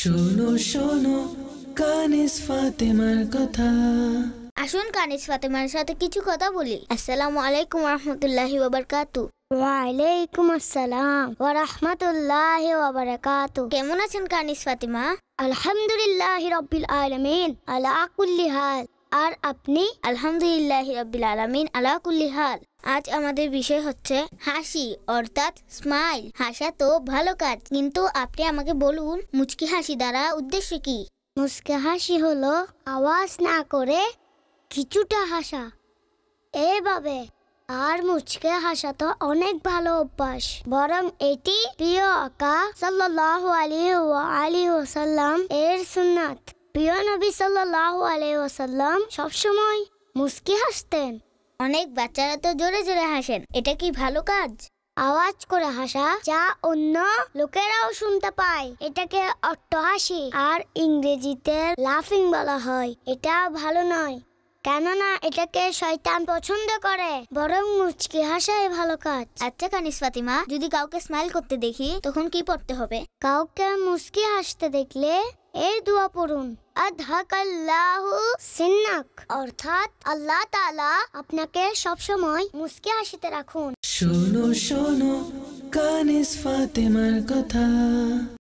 শোনো শোনো কানিস ফাতেমার কথা। আসুন কানিস ফাতেমার সাথে কিছু কথা বলি। আসসালামু আলাইকুম ওয়া রাহমাতুল্লাহি ওয়া বারাকাতুহু। ওয়া আলাইকুম আসসালাম ওয়া রাহমাতুল্লাহি ওয়া বারাকাতুহু। কেমন আছেন কানিস ফাতেমা? আলহামদুলিল্লাহি রাব্বিল আলামিন আলা কুল্লি হাল। আর আপনি? আলহামদুলিল্লাহি রাব্বিল আলামিন আলা কুল্লি হাল। আজ আমাদের বিষয় হচ্ছে হাসি অর্থাৎ স্মাইল। হাসা তো ভালো কাজ, কিন্তু আপনি আমাকে বলুন মুচকি হাসি দ্বারা উদ্দেশ্য কি? মুচকি হাসি হলো আওয়াজ না করে কিছুটা হাসা, এভাবে। আর মুচকি হাসা তো অনেক ভালো অভ্যাস, বরং এটি প্রিয় আকা সাল্লাল্লাহু আলাইহি ওয়াসাল্লাম এর সুন্নাত। প্রিয় নবী সাল্লাল্লাহু আলাইহি ওয়াসাল্লাম সবসময় মুচকি হাসতেন। অনেক বাচ্চারা তো জোরে জোরে হাসেন, এটা কি ভালো কাজ? আওয়াজ করে হাসা, যা অন্য লোকেরাও শুনতে পায়, এটাকে অট্টহাসি আর ইংরেজিতে লাফিং বলা হয়। এটা ভালো নয়, কেননা এটাকে শয়তান পছন্দ করে। বরং মুচকি হাসাই ভালো কাজ। আচ্ছা কানিস ফাতিমা, যদি কাউকে স্মাইল করতে দেখি তখন কি পড়তে হবে? কাউকে মুচকি হাসতে দেখলে এই দোয়া পড়ুন, আদহাকাল্লাহু সিন্নাক, অর্থাৎ আল্লাহ তাআলা আপনাকে সবসময় মুচকি হাসিতে রাখুন। শোনো শোনো কানিস ফাতেমার কথা।